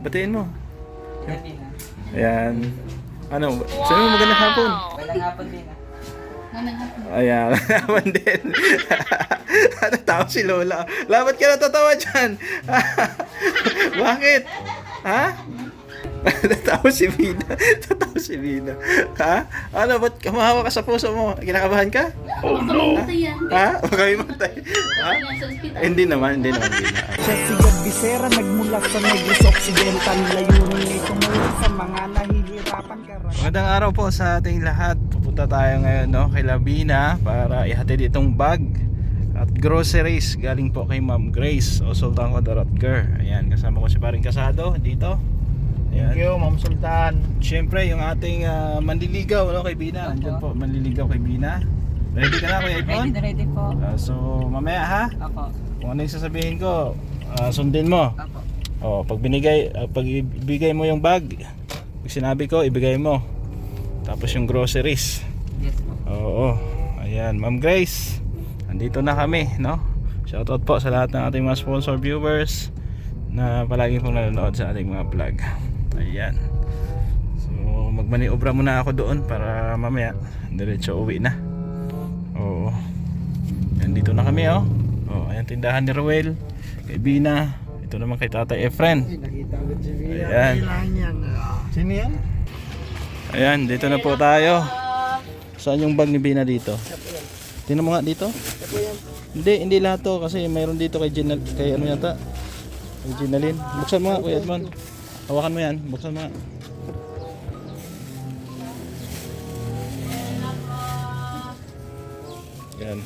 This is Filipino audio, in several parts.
Batiin mo. Pilipina. Ayan. Ano, sabi mo magandang hapon. Walang hapon din ah. Ayan, naman din. Natawa si Lola. Labat ka natatawa dyan. Bakit? Ha? Natawa si Bina. Natawa si Bina. Ha? Ano, ba't kumahawa ka sa puso mo? Kinakabahan ka? Oh no! Ha? Baka may matay. Ha? Hindi naman, Bina. Siya si Gabisera, nagmula sa Negros Occidental. Layunin ay tumulong sa mga nahihirapan karamihan. Magandang araw po sa ating lahat. Pupunta tayo ngayon kay Labina para ihatid itong bag at groceries galing po kay Ma'am Grace o Sultan Codaratger. Ayan, kasama ko si Paring Casado dito. Ayan. Thank you, Ma'am Sultan. Siyempre, yung ating manliligaw kay Bina. Andyan po, manliligaw kay Bina. Ready ka na, Kuya Edmond? Ready po. So, mamaya ha? Ako. Kung ano yung sasabihin ko, sundin mo. Ako. Pag ibigay mo yung bag, pag sinabi ko, ibigay mo. Tapos yung groceries. Yes po. Oo. Ayan, Ma'am Grace. Andito na kami, no? Shoutout po sa lahat ng ating mga sponsor viewers na palagi pong nanonood sa ating mga vlog. Ayan. So, magmaniobra muna ako doon para mamaya diretso uwi na. Oo. Ayan, dito na kami, oh. Ayan, tindahan ni Ruel, kay Bina. Ito naman kay Tatay Efren. Ayan. Sino yan? Ayan, dito na po tayo. Saan yung bag ni Bina dito? Tingnan mo nga dito. Hindi lahat to kasi mayroon dito kay kay ano yata? Kay Ginalyn. Buksan mo nga, Kuya Edmond. Hawakan mo yan, buksan mo nga. Yan.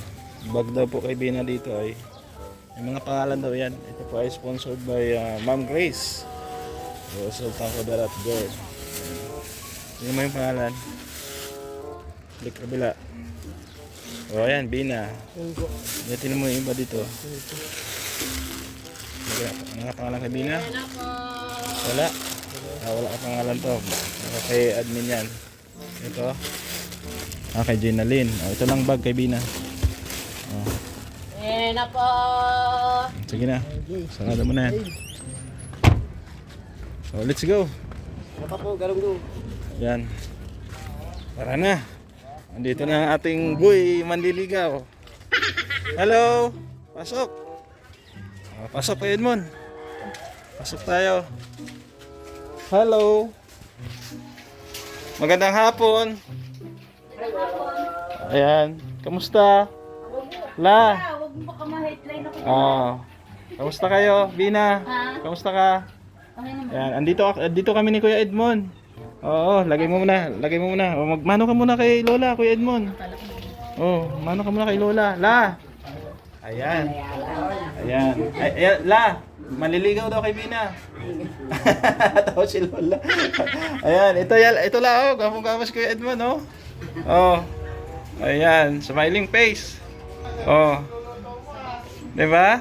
Bag daw po kay Bina dito ay may mga pangalan daw yan. Ito po ay sponsored by Ma'am Grace. Sultan Codaratger. Tingnan mo yung pangalan. Balik kabila. O ayan, Bina. Tingnan mo yung iba dito. Ano nga pangalan kay Bina? Wala. Wala ka pangalan to. Kay admin yan. Ito. Kay Ginalyn. Ito lang bag kay Bina. Na po! Sige na. Sarado mo na yan. So let's go. Apa po, garong Yan. Tara na. Andito na ang ating boy manliligaw. Hello. Pasok. Pasok kay Edmond. Pasok tayo. Hello. Magandang hapon. Ayan. Kamusta? La. Huwag mo pa ma-headline ako. Kamusta kayo, Bina? Ha? Kamusta ka? Okay naman. Ayan, andito kami ni Kuya Edmond. Oo, lagay mo muna. O, magmano ka muna kay Lola, Kuya Edmond. Mano ka muna kay Lola. La. Ayan. Ayan, La. Maliligaw daw kay Bina. Tawa si Lola. Ayan, ito la, gawang-gawas Kuya Edmond, Ayan, smiling face. Diba?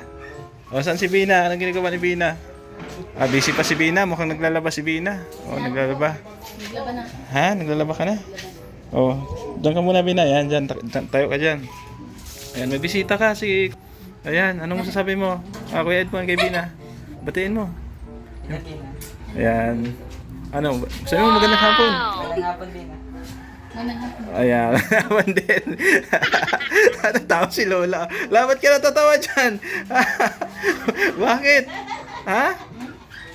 Saan si Bina? Anong ginagawa ni Bina? Busy pa si Bina. Mukhang naglalaba si Bina. Naglalaba. Naglaba na. Ha? Naglalaba ka na? Diyan ka muna, Bina. Ayan, dyan. Tayo ka dyan. Ayan, may bisita ka. Ayan, anong masasabi mo? Kuya Edmond kay Bina. Batiin mo. Pilipina. Ayan. Ano? Sabi mo magandang hapon. Walang hapon din ah. Ayan, naman din. Natawa si Lola. Labat ka natatawa dyan. Bakit? Ha?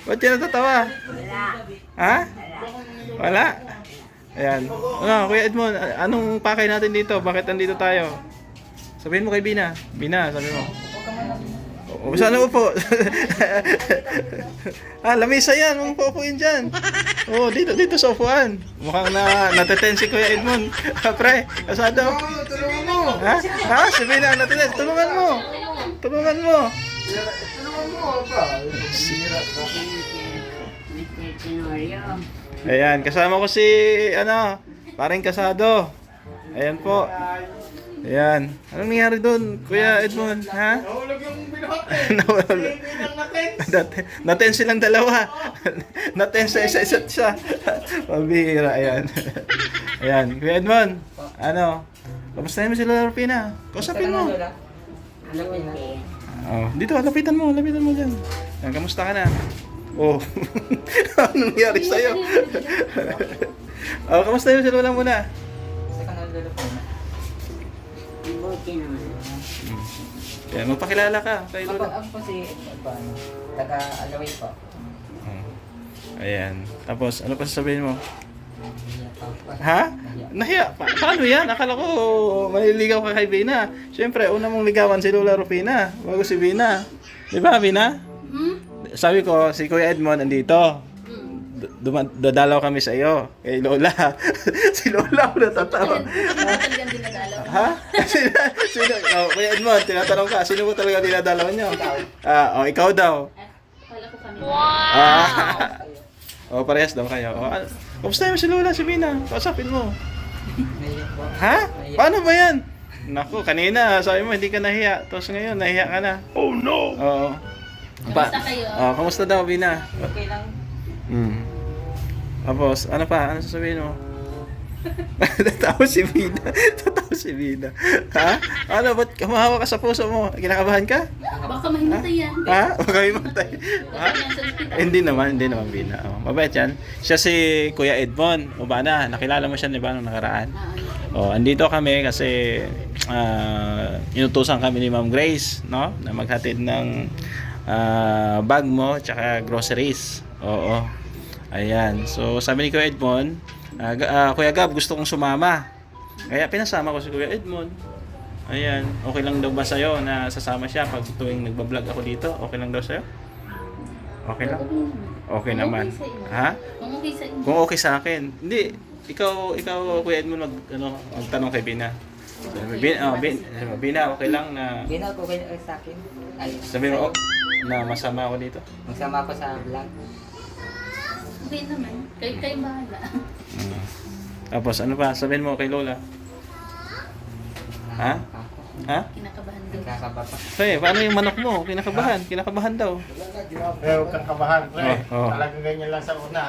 Ba't ka natatawa? Ha? Wala? Ayan. Kuya Edmond, anong pakay natin dito? Bakit andito tayo? Sabihin mo kay Bina. Bina, sabi mo. Saan upo? Lamisa yan. Mong paupuin dyan. Dito sa upuan. Mukhang nateten si Kuya Edmond. Pre, kasado. Tulungan mo! Ha? Sabihin na, nateten. Tulungan mo. Tulungan mo, pa. Ayan, kasama ko si, Paring Casado. Ayan po. Ayan. Anong nangyari doon, Kuya Edmond? Ha? Nahulog yung binuhate. Nawala. Naten silang dalawa. Naten sa isa't isa. Pabihira, ayan. Ayan, Kuya Edmond. Kamusta mo si Lola Rupina? Kausapin mo. Pilipina. Dito, lapitan mo dyan. Ayan, kamusta ka na? Oh. Anong nangyari sa'yo? Oh, kamusta yung si Lola muna? Sa kanal lolo po na. Buti naman. Kaya magpakilala ka kay Lola. Ako po si, ano, taga-alaway po. Oh. Ayan. Tapos, ano pa sasabihin mo? Nahiya pa po. Ha? Nahiya? Paano yan? Akala ko maliligaw ka kay Bina. Siyempre, una mong ligawan si Lola Rufina bago si Bina. Di ba, Bina? Sabi ko, si Kuya Edmond andito. Dadalaw kami sa iyo kay Lola. Si Lola ako natatawa. Talagang dinadalaw. Ha? Sino? Oh, Kuya Edmond, tinatanong ka, sino mo talaga dinadalaw niyo? Ikaw daw. Kala ko kami. Oh, parehas daw kayo. Oh, kamusta mo si Lola, si Bina? Kausapin mo. Nahiya po. Ha? Paano ba yan? Naku, kanina sabi mo hindi ka nahiya. Tapos ngayon, nahiya ka na. Oh no! Oo. Kamusta kayo? Kamusta daw, Bina? Okay lang. Tapos, ano pa? Ano sasabihin mo? Tatawa si Bina. Tatawa si Bina. Ha? Ano, ba't kumahawa ka sa puso mo? Kinakabahan ka? Baka mahimatay yan. Ha? Huwag kami matay. Ha? Hindi naman, Bina. Oh, mabait yan. Siya si Kuya Edmond. O ba na? Nakilala mo siya, di ba, nung nakaraan? Andito kami kasi inutusan kami ni Ma'am Grace, no? Na maghatid ng bag mo tsaka groceries. Oo. Ayan. So, sabi ni Kuya Edmond, Kuya Gab, gusto kong sumama. Kaya pinasama ko si Kuya Edmond. Ayan. Okay lang daw ba sa'yo na sasama siya pag tuwing nagbablog ako dito? Okay lang daw sa'yo? Okay lang? Okay naman. Ha? Kung okay sa inyo. Kung okay sa akin. Hindi. Ikaw Kuya Edmond, magtanong kay Bina. Bina, okay lang na Bina po kayo sa akin. Ay, sabi mo na masama ako dito. magsama ako sa vlog. Okay naman. Kayo bahala. Tapos ano pa? Sabihin mo kay Lola. Ha? Ha? Kinakabahan din. Nagkakaba pa. Pre, paano yung manok mo? Kinakabahan. Kinakabahan daw. Huwag kang kabahan, pre. Oo. Talagang ganyan lang sa una.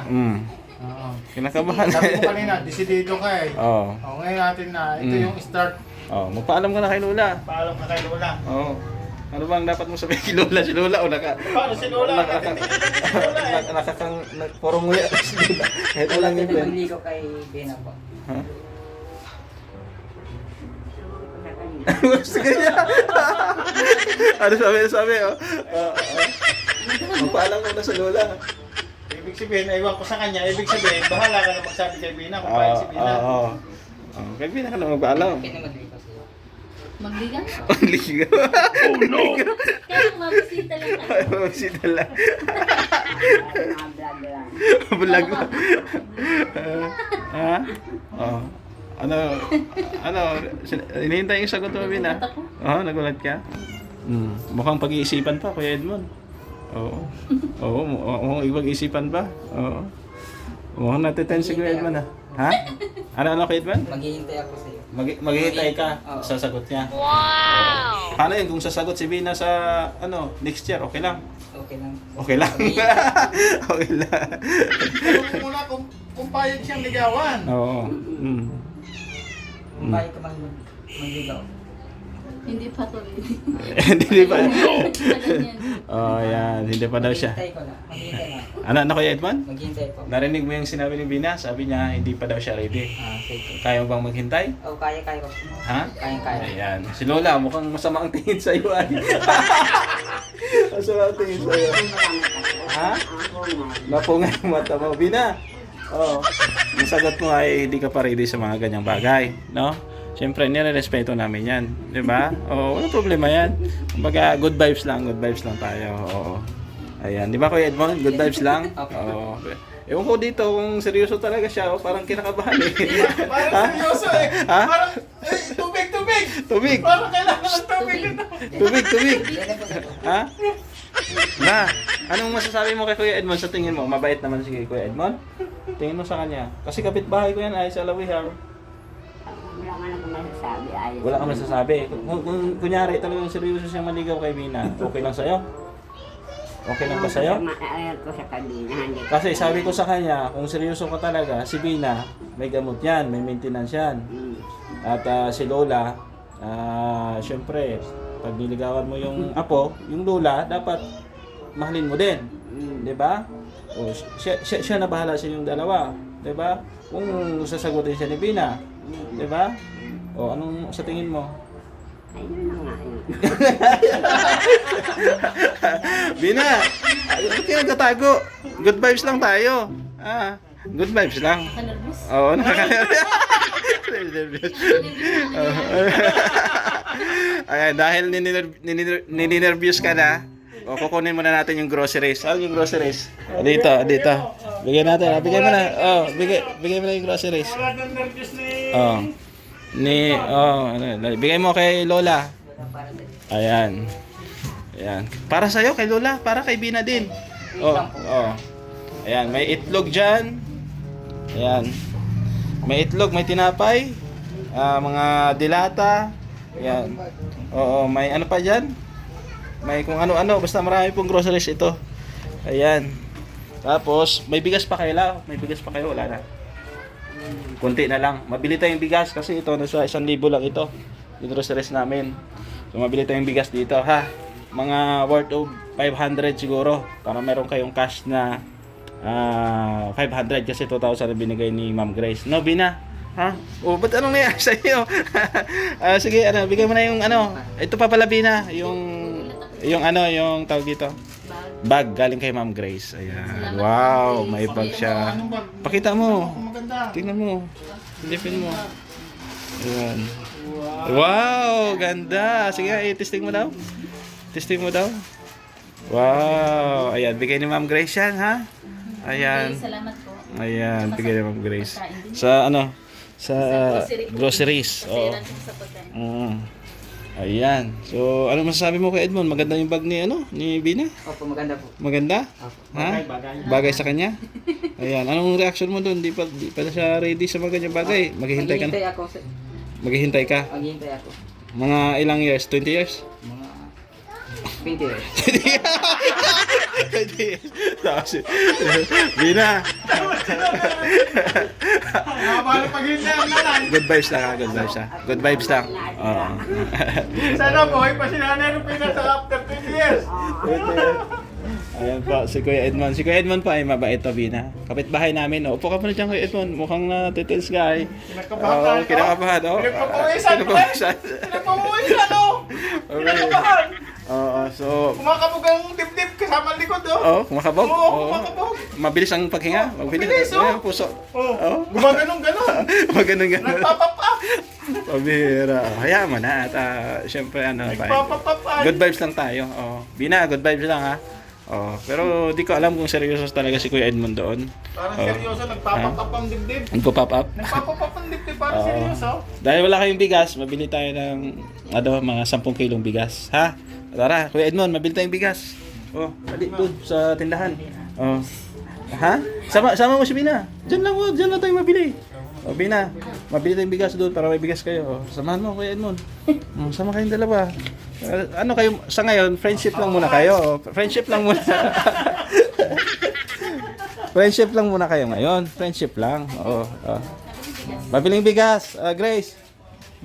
Oo. Kinakabahan. Sabi mo kanina, desidido ka eh. Oo. Ngayon natin na, ito yung start. Magpaalam ka na kay Lola. Paalam ka kay Lola. Oo. Ano bang dapat mo sabihin kay Lola? Si Lola o Paano si Lola? nakakang puro nguya si Lola. Kahit Wala walang din ngipin. magligo kay Bina po. Ha? Gusto ka niya? Ano sabi? Magpaalam ka na sa Lola. Ibig sabihin, ewan ko sa kanya, ibig sabihin, bahala ka na magsabi kay Bina kung paano si Bina. Kay Bina ka na magpaalam. Okay na magligo siya. Magligan? Ligaw. Oh no! Kaya mabisita lang tayo. Mabisita lang. Vlog lang. Ha? Oh. Ano, hinihintay yung sagot mo, Bina? Oo, nagulat ka? Mukhang pag-iisipan pa, Kuya Edmond. Oo, mukhang ibang-isipan pa. Oo. Mukhang natiten si Kuya Edmond, ha? Ano, Kuya Edmond? Maghihintay ako sa iyo. Maghihintay ka sa sagot niya. Wow! Paano yun kung sasagot si Bina sa next year? Okay lang? Okay lang. Okay lang. Okay lang. Pero muna kung payag siyang ligawan. Oo. Kung kaya ka magligaw. Hindi pa to. Hindi pa. Sa ganyan. Yan. Hindi pa daw siya. Maghihintay ko na. Maghihintay na. Ano Kuya Edmond? Maghihintay po. Narinig mo yung sinabi ni Bina? Sabi niya, hindi pa daw siya ready. Sige. Kaya mo bang maghintay? Kaya ko. Ha? Kaya. Ayan. Si Lola, mukhang masama ang tingin sa iyo ay. Masama ang tingin sa iyo. Ha? Napunga yung mata mo. Bina, ang sagot mo ay hindi ka pa ready sa mga ganyang bagay. No? Siyempre, nire-respeto namin yan. Di ba? Walang problema yan. Kumbaga, good vibes lang tayo. Oo. Ayan. Di ba, Kuya Edmond? Good vibes lang? Oo. Ewan ko dito kung seryoso talaga siya. Parang kinakabahan eh. Parang seryoso eh. Ha? Parang, tubig! Tubig! Parang kailangan ng tubig. Tubig! Ha? Na, anong masasabi mo kay Kuya Edmond sa tingin mo? Mabait naman si Kuya Edmond? Tingin mo sa kanya? Kasi kapitbahay ko yan ay sa Lawihar. Wala kang masasabi. Kung kunyari talagang seryoso siyang maligaw kay Bina, okay lang sa'yo? Okay lang ba sa'yo? Kasi sabi ko sa kanya, kung seryoso ka talaga, si Bina, may gamot yan, may maintenance yan. At si Lola, syempre, pag niligawan mo yung apo, yung Lola, dapat mahalin mo din. Di ba? O, siya na bahala sa inyong dalawa. 'Di ba? Kung sasagutin siya ni Bina. 'Di ba? O, anong sa tingin mo? Ayun na nga yun. Bina, ba't ka nagtatago? Good vibes lang tayo. Ah, good vibes lang. Nervous. Oo, nakaka-nervous. Ayan, dahil nininervyos ka na, kukunin muna natin yung groceries. Saan yung groceries? Dito. Bigyan natin. Bigyan mo na. Bigyan mo na yung groceries. Wala nang nervous ni... Bigay mo kay Lola. Ayan. Para sa'yo, kay Lola. Para kay Bina din. Ayan, may itlog dyan. Ayan. May itlog, may tinapay. Mga dilata. Ayan. Oo, may ano pa dyan? May kung ano-ano. Basta marami pong groceries ito. Ayan. Tapos, may bigas pa kayo la. May bigas pa kayo, wala na. Kunti na lang. Mabili tayong bigas kasi ito nasa 1,000 lang ito. Yung groceries namin. So mabili tayong bigas dito ha. Mga worth of 500 siguro para meron kayong cash na 500 kasi 2,000 na binigay ni Ma'am Grace. No, Bina? Ha? O, ba't anong nangyari sa iyo? Sige, bigay mo na yung ito pa pala Bina, yung tawag dito. Bag galing kay Ma'am Grace. Ayan. Wow, may bag siya. Pakita mo. Tingnan mo. Lipin mo. Ayan. Wow, ganda. Sige, testing mo daw. Wow. Ayan, bigay ni Ma'am Grace yan, ha? Ayan. Salamat po. Ayan, bigay ni Ma'am Grace. Sa groceries. Oo. Sa pagkain. Ayan. So, ano masasabi mo kay Edmond? Maganda yung bag ni Bina? Opo, maganda po. Maganda? Opo. Ha? Bagay sa kanya? Ayan. Anong reaction mo doon? Di pa siya ready sa mga ganyang bagay? Maghihintay ka na? Maghihintay ka? Maghihintay ako. Mga ilang years? 20 years? Mga 20 years. 20 years. Tapos, Bina. Nakabala paghintay ang nanay. Good vibes lang ha. Good vibes lang. Oo. Sana buhay pa si Nanay Rupina sa after 20 years. Ayan po, si Kuya Edmond. Si Kuya Edmond po ay mabait to, Bina. Kapitbahay namin. Upo ka pa na dyan, Kuya Edmond. Mukhang natitils ka eh. Kinakabahan tayo. Kinakabahan. Pinagpapawisan. Pinagpapawisan, Okay. Kinakabahan. Oo, so... Kumakabog ang dibdib kasama ang likod, Oo, kumakabog. Oo, kumakabog. Mabilis ang paghinga. Mabilis, oh. Ayan, puso. Oo. Gumaganong. Maganon. Nagpapap up. Pabihira. Hayaan mo na. At syempre, Nagpapap up. good vibes lang tayo. Bina, good vibes lang ha. Pero di ko alam kung seryoso talaga si Kuya Edmond doon. Parang seryoso, nagpapap up ang dibdib. Nagpo-pop up. Nagpapap up ang dibdib, parang seryoso. Dahil wala kayong bigas, mabili tayo ng mga 10 kilong bigas. Ha? Tara, Kuya Edmond, mabili tayong bigas. Dali doon sa tindahan. Ha? Sama mo si Bina. Diyan lang tayo mabili. Bina, mabili tayong bigas doon para may bigas kayo. Samahan mo, Kuya Edmond. Sama kayong dalawa. Ano kayo, sa ngayon, friendship lang muna kayo. Friendship lang muna. Friendship lang muna kayo ngayon. Friendship lang. Mabiling bigas. Grace.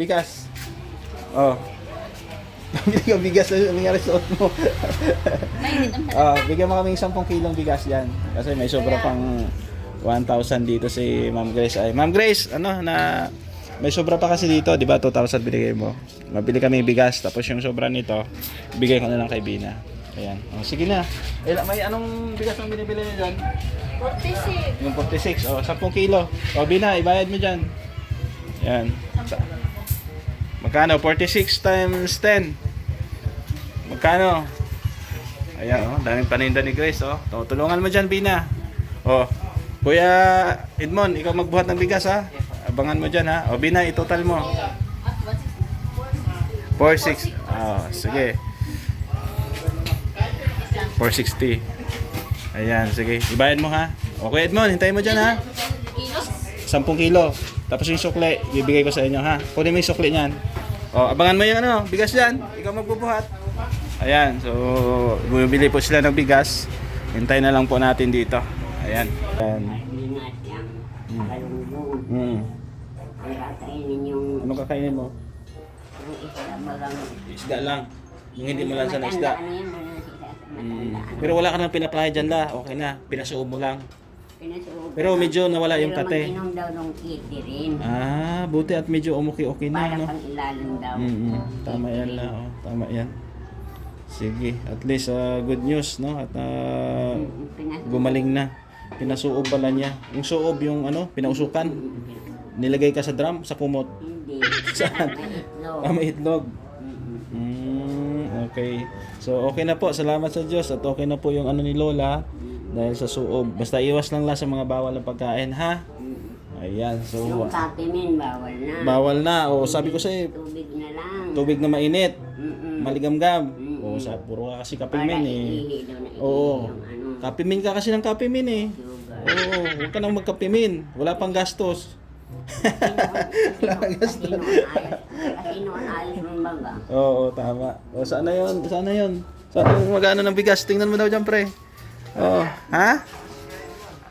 Bigas. Mabili ka bigas na nangyari sa suot mo. Bigyan mo kaming 10 kilong bigas yan. Kasi may sobra pang 1,000 dito si Ma'am Grace. Ma'am Grace, may sobra pa kasi dito, di ba? 2,000 binigay mo. Mabili kami bigas, tapos yung sobra nito, bigay ko na lang kay Bina. Ayan. Sige na. May anong bigas ang binibili niyo dyan? 46. Yung 46. 10 kilo. Bina, ibayad mo dyan. Ayan. Magkano? 46 times 10. Magkano? Ayan, daming paninda ni Grace, tulungan mo dyan, Bina. Kuya Edmond, ikaw magbuhat ng bigas, ha? Abangan mo dyan, ha? Bina, itotal mo. 460. Sige. 460. Ayan, sige. Ibayad mo, ha? Kuya Edmond, hintayin mo dyan, ha? 10 kilo. Tapos yung sukli, bibigay ko sa inyo, ha? Kunin mo yung sukli niyan. Abangan mo yung bigas dyan. Ikaw magbubuhat. Ayan, so bumibili po sila ng bigas. Hintay na lang po natin dito. Ayan. Ingat yan. Kalungbong. Kaya kainin yung Ano kakainin mo? isda ba lang. Isda lang. Yung hindi mo lang sa isda. Ano yan? Pero wala ka nang pinapahid dyan la. Okay na. Pinasuob mo lang. Pinasuot. Pero medyo nawala yung Pero kate. mag-inom daw ng kiti rin. Ah, buti at medyo okay na, Para no? pang ilalim daw. Tama yan la. Oh. Tama yan. Sige. At least good news, no? At gumaling na. Pinasuob pala niya. Yung suob, yung ano, pinausukan. Nilagay ka sa drum, sa kumot. Hindi. Saan? May itlog. May itlog. Okay. So, okay na po. Salamat sa Diyos. At okay na po yung ano ni Lola. Dahil sa suob. Basta iwas lang sa mga bawal na pagkain, ha? Ayan. So, Yung kapimin, bawal na. bawal na. O, sabi ko sa'yo, Tubig na lang. tubig na mainit. Mm-mm. Maligamgam. O, puro ka kasi Para kapimin, eh. iihi daw na iihi Oo. yung ano. Kapimin ka kasi ng kapimin, eh. Sugar. Oo. Huwag ka nang magkapimin. Wala pang gastos. Kasi noon ayos mong baga. Oo, tama. O, saan na yun? Saan na yun? Saan yung magano ng bigas? Tingnan mo daw dyan, pre. Oo. Ha?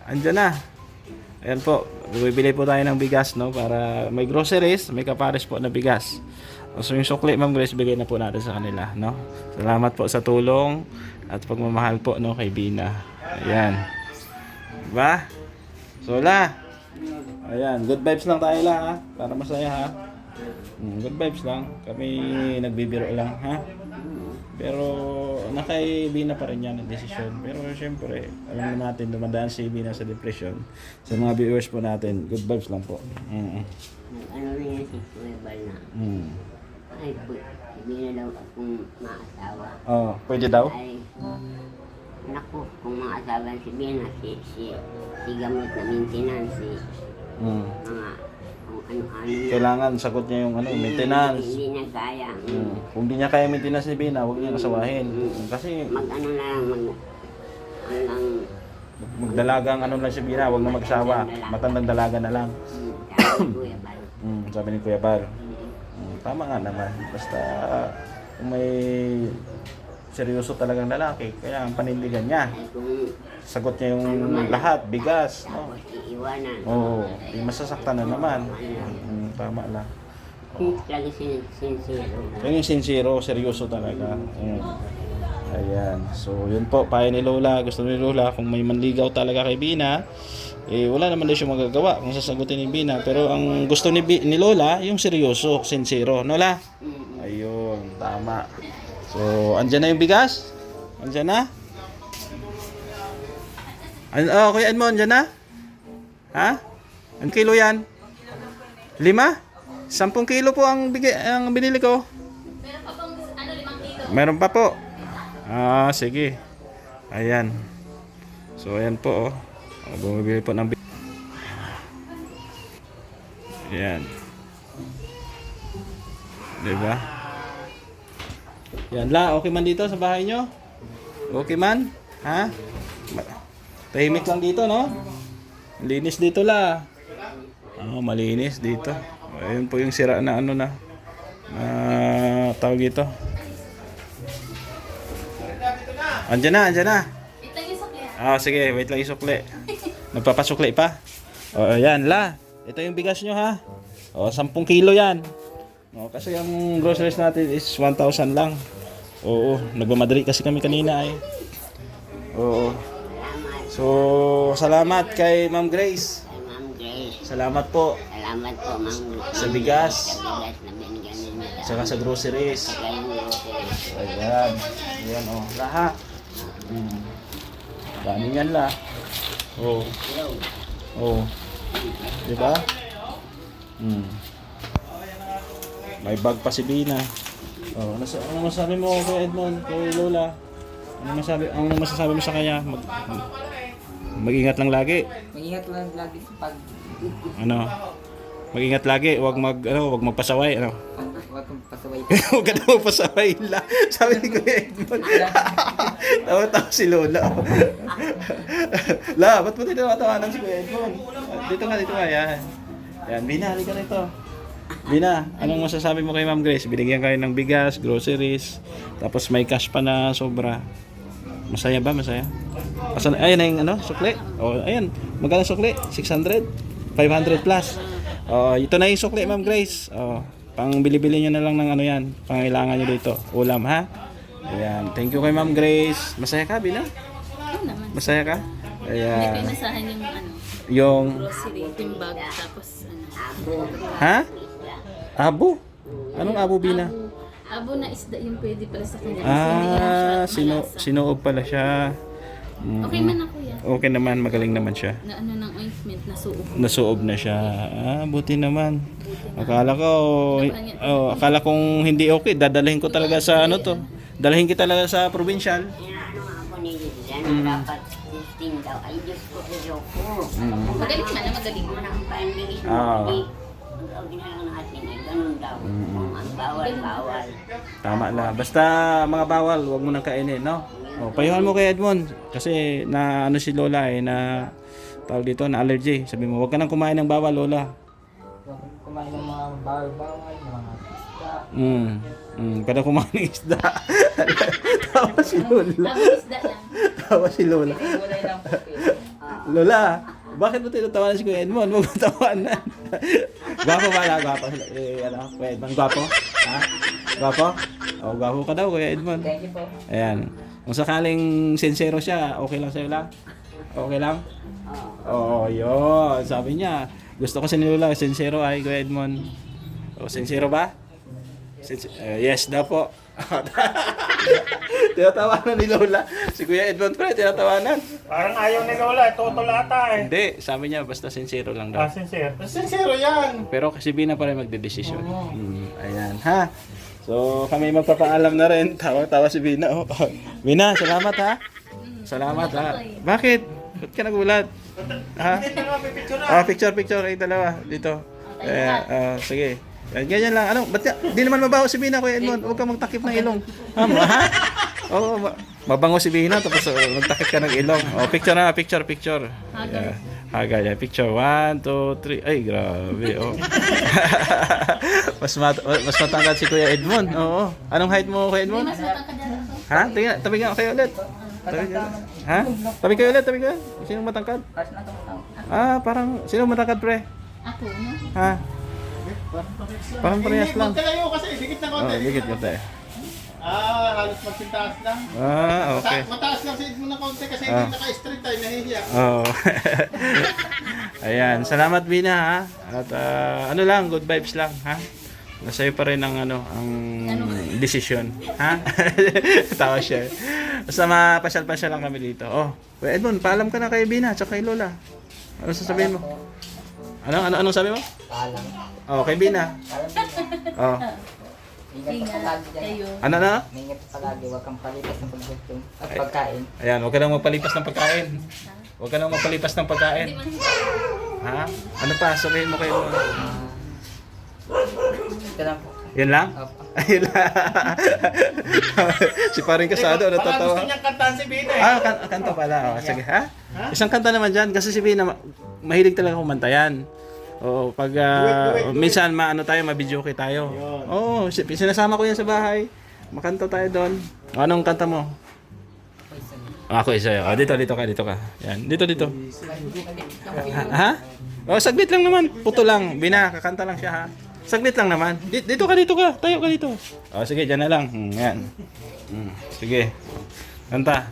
Andyan na. Ayan po. Bibili po tayo ng bigas, no? Para may groceries, may kapares po na bigas. So, yung sukli, Ma'am Grace, bigay na po natin sa kanila, no? Salamat po sa tulong at pagmamahal po, no, kay Bina. Ayan. Diba? So, la. Ayan. Good vibes lang tayo, la, ha? Para masaya, ha? Good vibes lang. Kami nagbibiro lang, ha? Pero nakay Bina pa rin yan ang desisyon. Pero syempre, alam na natin dumadaan si Bina sa depression. Sa mga viewers po natin, good vibes lang po. Ano na yan si Kuwebal na. Ay, hindi na daw akong maasawa. Oh, pwede daw? Ay, naku, kung maasawa si Bina, si gamot na maintenance, mga kung ano-ano yan. Kailangan sagot niya yung ano, maintenance. Hindi niya kaya. Kung di niya kaya maintenance ni Bina, huwag niya kasawahin. Kasi Mag-ano na lang, ano lang, magdalagang ano lang si Bina, huwag na magsawa. Matandang dalaga na lang. sabi ni Kuwebal. Sabi ni Kuya Bar. Tama nga naman. Basta kung may seryoso talagang lalaki, kaya ang panindigan niya. Ay, kung Sagot niya yung lahat, bigas. No? tapos iiwanan. Oo, yung masasaktan na naman. Tama lang. Lagi sincere. Yung sincero, seryoso talaga. Ayan. So, yun po, payo ni Lola. Gusto ni Lola, kung may manligaw talaga kay Bina, eh, wala naman daw siya magagawa kung sasagutin ni Bina. Pero ang gusto ni Lola, yung seryoso, sincero. No, La? Ayun, tama. So, andyan na yung bigas? Andyan na? Kuya Edmond, andyan na? Ha? Ang kilo yan? 5? 10 kilo po ang binili ko. Meron pa pang 5 kilo. Meron pa po. Sige. Ayan. So, ayan po, oh. Bumibili po ng ayan. Diba? Yan la, okay man dito sa bahay nyo? Okay man? Ha? Tahimik lang dito, no? Linis dito la. Malinis dito. Ayun po yung sira na ano na. Tawag dito. Andyan na. Ito yung sakya. Sige, wait lang isukli. Nagpapasukli pa. Ayan, la. Ito yung bigas nyo, ha. 10 kilo yan. Kasi ang groceries natin is 1,000 lang. Oo, nagmamadali kasi kami kanina, eh. Oo. So, salamat kay Ma'am Grace. Ay, Ma'am Grace. Salamat po Salamat po, Ma'am Grace. sa bigas, Sa bigas na binigyan ninyo. saka sa groceries. Sa kayong groceries. Ayan. Ayan, lahat. Dami yan la. Diba? May bag pa si Bina. Ano masabi mo kay Edmond, kay Lola? Ano masasabi mo sa kanya? Mag-ingat lang lagi. Mag-ingat lang lagi sa pag... Mag-ingat lagi, huwag magpasaway, Huwag kang pasaway. Huwag ka na magpasaway la. Sabi ni Kuya Edmond. Tawa-tawa si Lola. La, ba't mo tinatawanan si Kuya Edmond? Dito nga, yan. Yan, Bina, halika na ito. Bina, anong masasabi mo kay Ma'am Grace? Binigyan kayo ng bigas, groceries, tapos may cash pa na sobra. Masaya ba? Masaya? Ayan na yung sukli. Ayan. Magkano sukli? 600? 500 plus. Ito na yung sukli, Ma'am Grace. Pang bili-bili nyo na lang ng yan. Pangailangan nyo dito. Ulam, ha? Ayan. Thank you kay Ma'am Grace. Masaya ka, Bina? Oo naman. Masaya ka? Hindi ko Ayan. inasahan yung ano, Yung... grocery, timbag, tapos ano. Ha? Abo? Anong abo, Bina? Abo na isda yung pwede pala sa kanya. Kasi hindi lang siya malasa. Sinuob pala siya. Okay man ako yan. Okay naman, magaling naman siya. Na ano ng ointment na suog. Nasuob na siya. Buti naman. Akala ko, akala kong hindi okay. Dadalhin ko talaga sa ano to. Dalhin kita talaga sa provincial. Inaano ako ni Lilian, dapat testing daw. Ay, Diyos ko, Diyos ko. Magaling man na magaling. Mo ng panding is Ah. ang ginagawa natin ay ganun daw. Kung ang bawal. Tama na. Basta mga bawal, huwag mo nang kainin, no? Payuhan mo kay Edmond. Kasi na ano si Lola na tawag dito, na allergy. Sabi mo, huwag ka nang kumain ng bawal, Lola. Kumain ng mga bawal-bawal, mga isda. Kada kumain ng isda. Tawa si Lola. Abo isda lang. Tawa si Lola. Gulay lang po. Lola, bakit mo tinatawanan si Kuya Edmond? Huwag mo tawanan. Gwapo ba na? Gwapo. Kuya Edmond, gwapo? Ha? Gwapo? Gwapo ka daw, Kuya Edmond. Thank you po. Ayan. Kung sakaling sincero siya, okay lang sa'yo lang? Okay lang? Oo, yun. Sabi niya, gusto ko si Lola, sincero ay Kuya Edmond. Sincero ba? Yes daw po. Tinatawanan ni Lola. Si Kuya Edmond pa, tinatawanan. Parang ayaw ni Lola, totoo ata eh. Hindi, sabi niya basta sincero lang daw. Sincere. Sincere yan. Pero kasi Bina pa rin magdedesisyon. Ayan, ha? So, kami magpapaalam na rin. Tawa-tawa si Bina. Oh. Bina, salamat ha? Salamat ha? Bakit? Ba't ka nagulat? Ha? Picture ay dalawa. Dito. Sige. Ganyan lang. Ano? Ba't di naman mabaho si Bina, Kuya Edmond? Huwag kang magtakip ng ilong. Ha? Oo, mabango si Bina tapos magtakip ka ng ilong. Picture na, picture. Yeah. Ganyan. Picture. 1, 2, 3. Ay, grabe. Oh. mas matangkad si Kuya Edmond. Oo. Anong height mo, Kuya Edmond? Mas matangkad na ako. Ha? Tingnan, tabi nga kayo ulit. Ha? Tabi kayo ulit. Sino matangkad? Kasi na tumutang. Parang, sino matangkad, pre? Ako, no? Ha? Parang parehas lang. Magkalayo kasi, dikit na konti. Dikit ka tayo. Halos magsintaas lang. Okay. Mataas lang si Edmond na konti kasi hindi naka-straight tayo, nahihiya. Oh. Ayan, salamat Bina ha. At ano lang, good vibes lang ha. Nasa'yo pa rin ang ang desisyon, ha? Tawa siya. Basta mapasyal-pasyal lang kami dito. Kuya Edmond, paalam ka na kay Bina at kay Lola. Ano sasabihin mo? Anong sabi mo? Paalam. Kay Bina. Ingat ka palagi dyan. Kayo. Ano na? Ingat ka palagi, huwag kang palipas ng paggutom at pagkain. Ayan, huwag ka nang magpalipas ng pagkain. Huwag ka nang magpalipas ng pagkain. Ha? Ano pa? Sabihin mo kayo. Ito lang po. Yan lang? Opo. Ayun lang. Si paring kasado, Baka natatawa. gusto niyang kantahan si Bina eh. Kanta pala. Sige, ha? Isang kanta naman dyan. Kasi si Bina, mahilig talaga kumanta yan. Pag minsan mabidyoke tayo. Sinasama ko yan sa bahay. Makanta tayo doon. Anong kanta mo? Ako isa yun. Dito ka. Yan. Dito. Ha? Saglit lang naman. Puto lang. Bina, kakanta lang siya ha. Saglit lang naman. Dito ka. Tayo ka dito. Sige, dyan na lang. Yan. Sige. Kanta.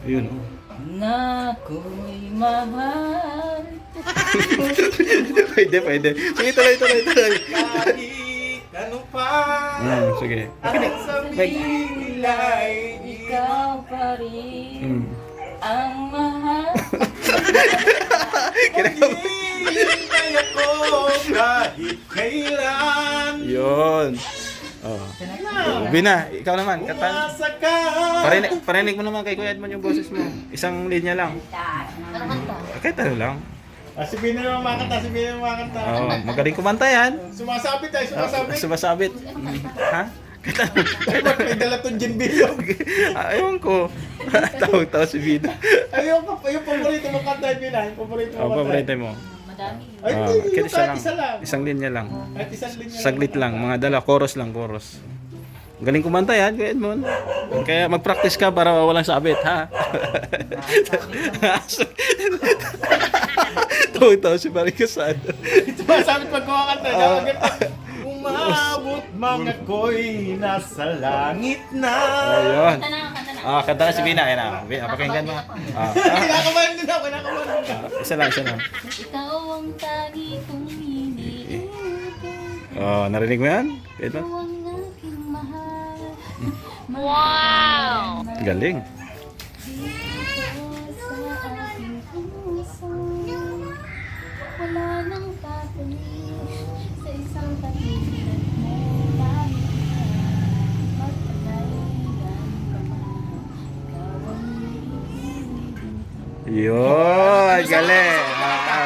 Yun. Na ako'y mahal. Pwede. Sige, tuloy. Kahit ano pa, Sige. ang sabihin ay Ikaw pa rin ang mahal. hinihintay ako kahit kailan. Yun. Bina, ikaw naman, kanta. Umasa ka. Parinig mo naman kay Kuya Edmond yung boses mo. Isang linya lang. Ano kanta? Kahit ano lang. Si Bina naman makanta, Magaling kumanta yan. Sumasabit. Sumasabit. Ha? Kahit ano. May dala tong gin bilog. Ewan ko. Tawag si Bina. Yung paborito mo kanta, Bina. Yung paborito mo kanta. Paborito mo. Madami. Ay, Kahit isa lang. Isang linya lang. Kahit isang linya lang. Saglit lang. Mga dala. Chorus. Galing kumanta yan, Kuya Edmond. Kaya mag-practice ka para walang sabit, ha? Tawag si Marie Casado. Sumasabit pag kumakanta. Kung umabot, mga ko'y nasa langit na. Ayun. Kanta na, kanta na. Kanta na si Bina. Ayan na. Pakinggan mo. Kinakabahan din ako, kinakabahan. Isa lang, isa lang. Ikaw ang tagi kong iniibig. Narinig mo yan? Ito? Ikaw ang aking mahal. Wow! Galing. Dito sa aking puso, wala nang papalit sa isang katulad mo. Bakit magpakailan ka pa? Ikaw ang iibig. Yun, galing.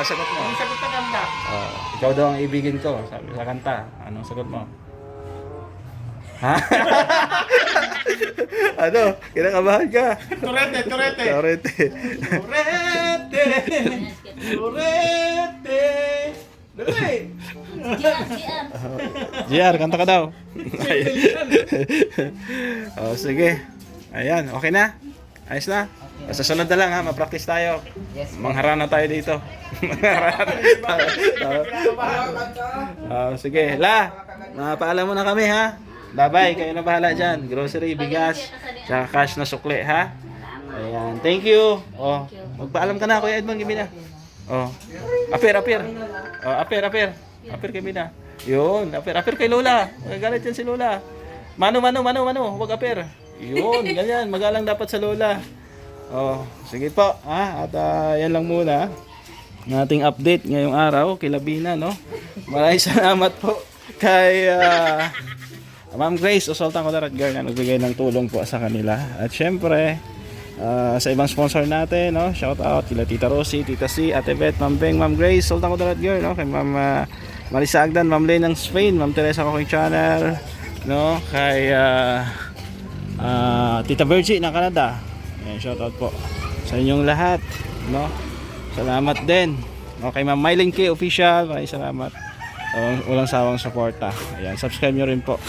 Sagot mo. Ang sagot na ganda. Ikaw daw ang ibigin ko, sabi sa kanta. Anong sagot mo? Ha? Ano? Kinakabahan ka? Turete, turete. Torete. Turete. Turete. Dali. JR, kanta ka daw. Sige. Ayan, okay na? Ayos na? Sa sunod na lang ha, ma-practice tayo. Yes. Mangharana tayo dito. Mangharana. Sige, paalam mo na kami ha. Bye-bye, kayo na bahala dyan. Grocery, bigas, tsaka cash na sukli ha. Ayan, thank you. Magpaalam ka na, Kuya Edmond, gibi na. Apir. Apir kay Bina. Yun, apir kay Lola. Galit yan si Lola. Mano, wag apir. Yun, ganyan, magalang dapat sa Lola. Sige po, ha? At yan lang muna ng ating update ngayong araw kay Bina, no? Maraming salamat po kay Ma'am Grace o Sultan Kudaratgar na nagbigay ng tulong po sa kanila. At syempre, sa ibang sponsor natin, no? Shout out kila Tita Rosie, Tita C, Ate Beth, Ma'am Beng, Ma'am Grace, Sultan Kudaratgar, no? Kay Ma'am Marisa Agdan, Ma'am Lane ng Spain, Ma'am Teresa Cooking Channel, no? Kay Tita Virgie ng Canada. Ayan, shout out po sa inyong lahat, no? Salamat din. Okay, Ma'am Mylene K official, maraming salamat. Walang sawang suporta. Ayan, subscribe nyo rin po.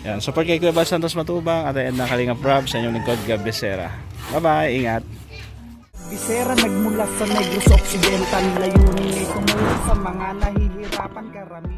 Ayan, support kay Kuya Bal Santos Matubang at ayan na Kalingap Rob sa inyong lingkod Gab Becerra. Bye-bye, ingat. Bisera nagmula sa Negros Occidental, layunin ay tumulong sa mga nahihirapan karamihan.